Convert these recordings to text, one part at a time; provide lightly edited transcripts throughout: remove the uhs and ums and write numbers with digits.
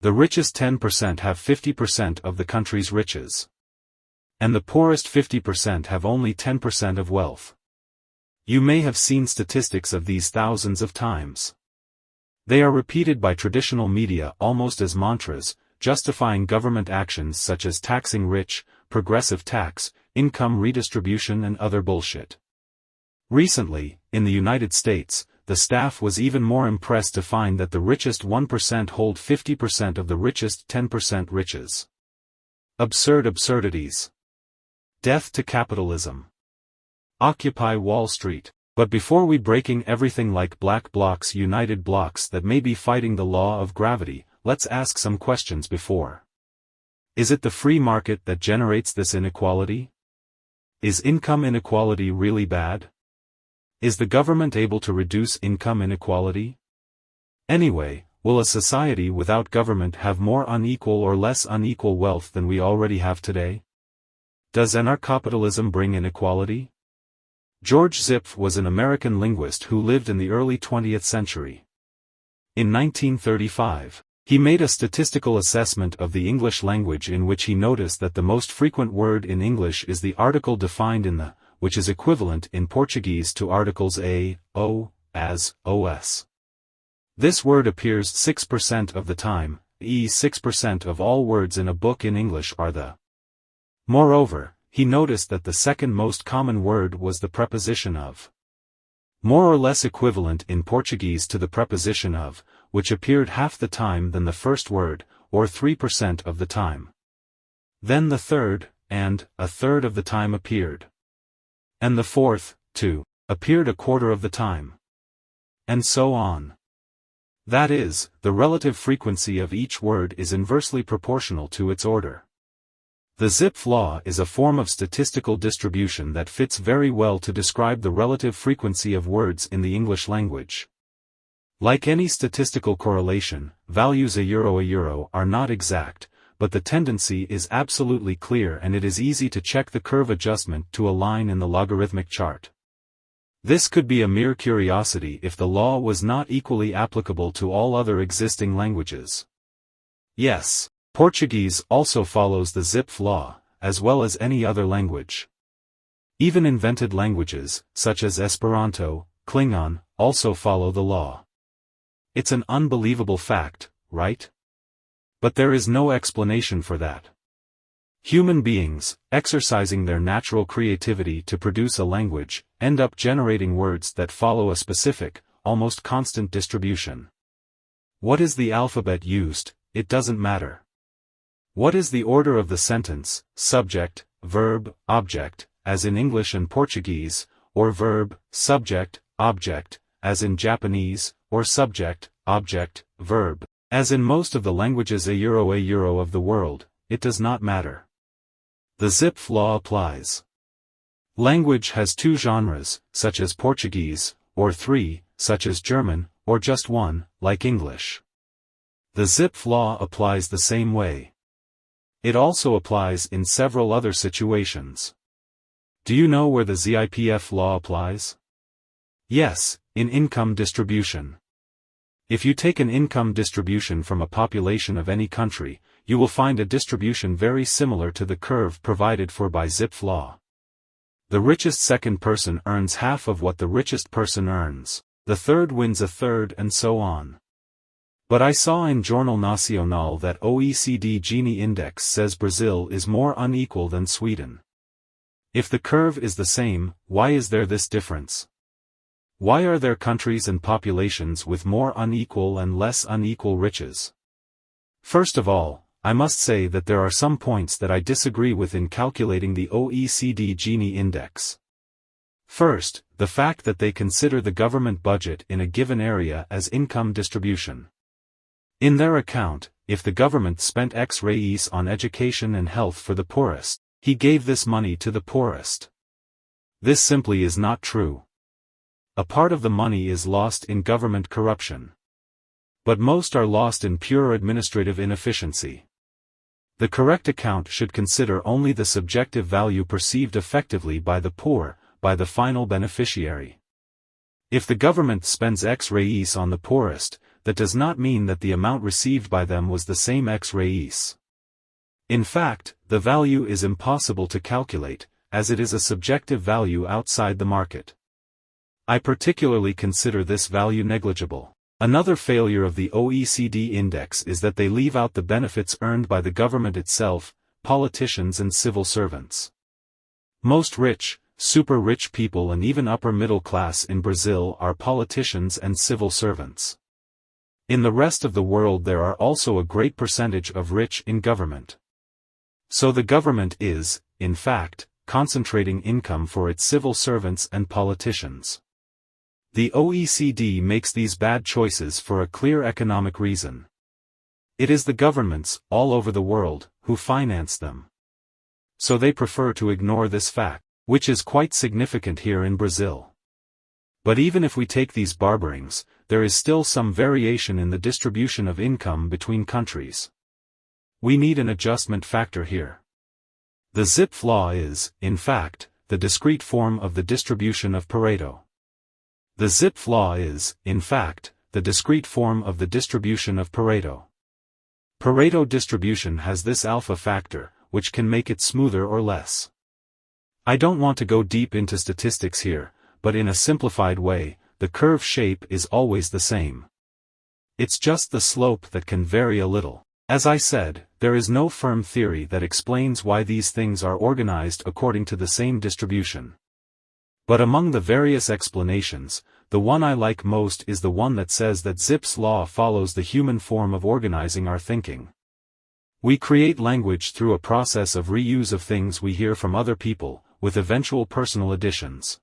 The richest 10% have 50% of the country's riches. And the poorest 50% have only 10% of wealth. You may have seen statistics of these thousands of times. They are repeated by traditional media almost as mantras, justifying government actions such as taxing rich, progressive tax, income redistribution and other bullshit. Recently, in the United States, the staff was even more impressed to find that the richest 1% hold 50% of the richest 10% riches. Absurd absurdities. Death to capitalism. Occupy Wall Street. But before we breaking everything like black blocs, united blocks that may be fighting the law of gravity, let's ask some questions before. Is it the free market that generates this inequality? Is income inequality really bad? Is the government able to reduce income inequality? Anyway, will a society without government have more unequal or less unequal wealth than we already have today? Does anarcho-capitalism bring inequality? George Zipf was an American linguist who lived in the early 20th century. In 1935, he made a statistical assessment of the English language in which he noticed that the most frequent word in English is the article defined in the, which is equivalent in Portuguese to articles a, o, as, os. This word appears 6% of the time, i.e. 6% of all words in a book in English are the. Moreover, he noticed that the second most common word was the preposition of. More or less equivalent in Portuguese to the preposition of, which appeared half the time than the first word, or 3% of the time. Then the third, and, a third of the time appeared. And the fourth, too, appeared a quarter of the time. And so on. That is, the relative frequency of each word is inversely proportional to its order. The Zipf law is a form of statistical distribution that fits very well to describe the relative frequency of words in the English language. Like any statistical correlation, values a euro are not exact, but the tendency is absolutely clear and it is easy to check the curve adjustment to a line in the logarithmic chart. This could be a mere curiosity if the law was not equally applicable to all other existing languages. Yes, Portuguese also follows the Zipf law, as well as any other language. Even invented languages, such as Esperanto, Klingon, also follow the law. It's an unbelievable fact, right? But there is no explanation for that. Human beings, exercising their natural creativity to produce a language, end up generating words that follow a specific, almost constant distribution. What is the alphabet used? It doesn't matter. What is the order of the sentence, subject, verb, object, as in English and Portuguese, or verb, subject, object, as in Japanese, or subject, object, verb, as in most of the languages a euro of the world? It does not matter. The Zipf law applies. Language has two genres, such as Portuguese, or three, such as German, or just one, like English. The Zipf law applies the same way. It also applies in several other situations. Do you know where the ZIPF law applies? Yes, in income distribution. If you take an income distribution from a population of any country, you will find a distribution very similar to the curve provided for by Zipf law. The richest second person earns half of what the richest person earns, the third wins a third and so on. But I saw in Jornal Nacional that OECD Gini Index says Brazil is more unequal than Sweden. If the curve is the same, why is there this difference? Why are there countries and populations with more unequal and less unequal riches? First of all, I must say that there are some points that I disagree with in calculating the OECD Gini Index. First, the fact that they consider the government budget in a given area as income distribution. In their account, if the government spent X reais on education and health for the poorest, he gave this money to the poorest. This simply is not true. A part of the money is lost in government corruption. But most are lost in pure administrative inefficiency. The correct account should consider only the subjective value perceived effectively by the poor, by the final beneficiary. If the government spends X reais on the poorest, that does not mean that the amount received by them was the same ex reis. In fact, the value is impossible to calculate, as it is a subjective value outside the market. I particularly consider this value negligible. Another failure of the OECD index is that they leave out the benefits earned by the government itself, politicians and civil servants. Most rich, super rich people and even upper middle class in Brazil are politicians and civil servants. In the rest of the world there are also a great percentage of rich in government. So the government is, in fact, concentrating income for its civil servants and politicians. The OECD makes these bad choices for a clear economic reason. It is the governments, all over the world, who finance them. So they prefer to ignore this fact, which is quite significant here in Brazil. But even if we take these barberings, there is still some variation in the distribution of income between countries. We need an adjustment factor here. The Zipf law is, in fact, the discrete form of the distribution of Pareto. The Zipf law is, in fact, the discrete form of the distribution of Pareto. Pareto distribution has this alpha factor, which can make it smoother or less. I don't want to go deep into statistics here, but in a simplified way, the curve shape is always the same. It's just the slope that can vary a little. As I said, there is no firm theory that explains why these things are organized according to the same distribution. But among the various explanations, the one I like most is the one that says that Zipf's law follows the human form of organizing our thinking. We create language through a process of reuse of things we hear from other people, with eventual personal additions.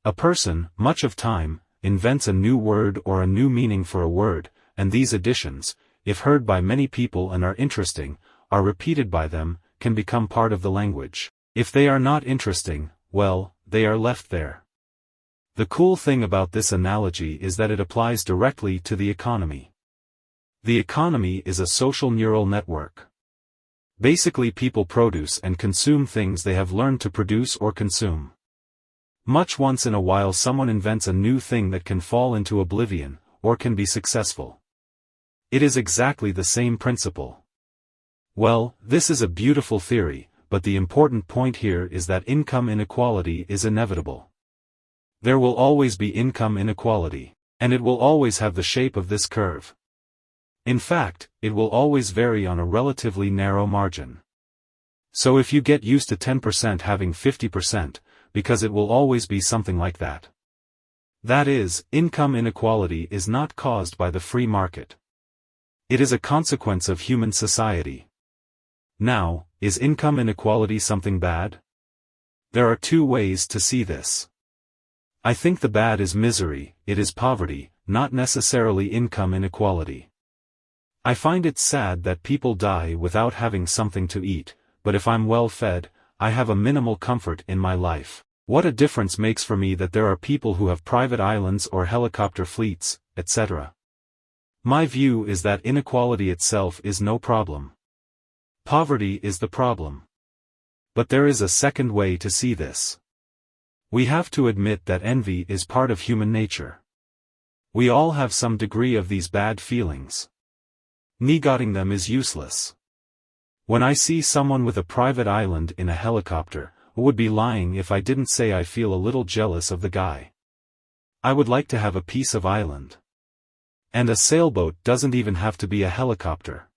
A person, much of time, invents a new word or a new meaning for a word, and these additions, if heard by many people and are interesting, are repeated by them, can become part of the language. If they are not interesting, well, they are left there. The cool thing about this analogy is that it applies directly to the economy. The economy is a social neural network. Basically people produce and consume things they have learned to produce or consume. Much once in a while someone invents a new thing that can fall into oblivion, or can be successful. It is exactly the same principle. Well, this is a beautiful theory, but the important point here is that income inequality is inevitable. There will always be income inequality, and it will always have the shape of this curve. In fact, it will always vary on a relatively narrow margin. So if you get used to 10% having 50%, because it will always be something like that. That is, income inequality is not caused by the free market. It is a consequence of human society. Now, is income inequality something bad? There are two ways to see this. I think the bad is misery, it is poverty, not necessarily income inequality. I find it sad that people die without having something to eat, but if I'm well fed, I have a minimal comfort in my life. What a difference makes for me that there are people who have private islands or helicopter fleets, etc. My view is that inequality itself is no problem. Poverty is the problem. But there is a second way to see this. We have to admit that envy is part of human nature. We all have some degree of these bad feelings. Negating them is useless. When I see someone with a private island in a helicopter, I would be lying if I didn't say I feel a little jealous of the guy. I would like to have a piece of island. And a sailboat doesn't even have to be a helicopter.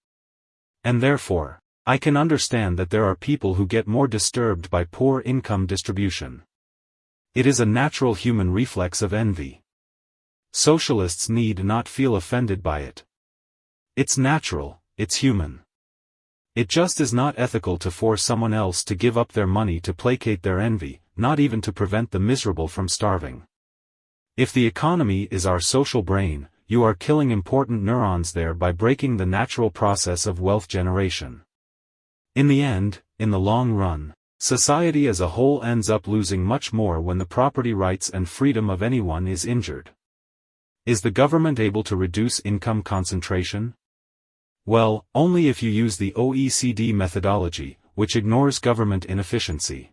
And therefore, I can understand that there are people who get more disturbed by poor income distribution. It is a natural human reflex of envy. Socialists need not feel offended by it. It's natural, it's human. It just is not ethical to force someone else to give up their money to placate their envy, not even to prevent the miserable from starving. If the economy is our social brain, you are killing important neurons there by breaking the natural process of wealth generation. In the end, in the long run, society as a whole ends up losing much more when the property rights and freedom of anyone is injured. Is the government able to reduce income concentration? Well, only if you use the OECD methodology, which ignores government inefficiency.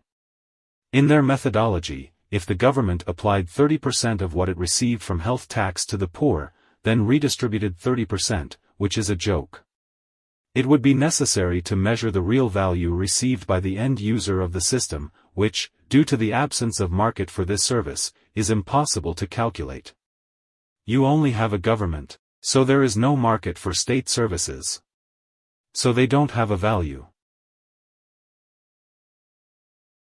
In their methodology, if the government applied 30% of what it received from health tax to the poor, then redistributed 30%, which is a joke. It would be necessary to measure the real value received by the end user of the system, which, due to the absence of market for this service, is impossible to calculate. You only have a government, so there is no market for state services. So they don't have a value.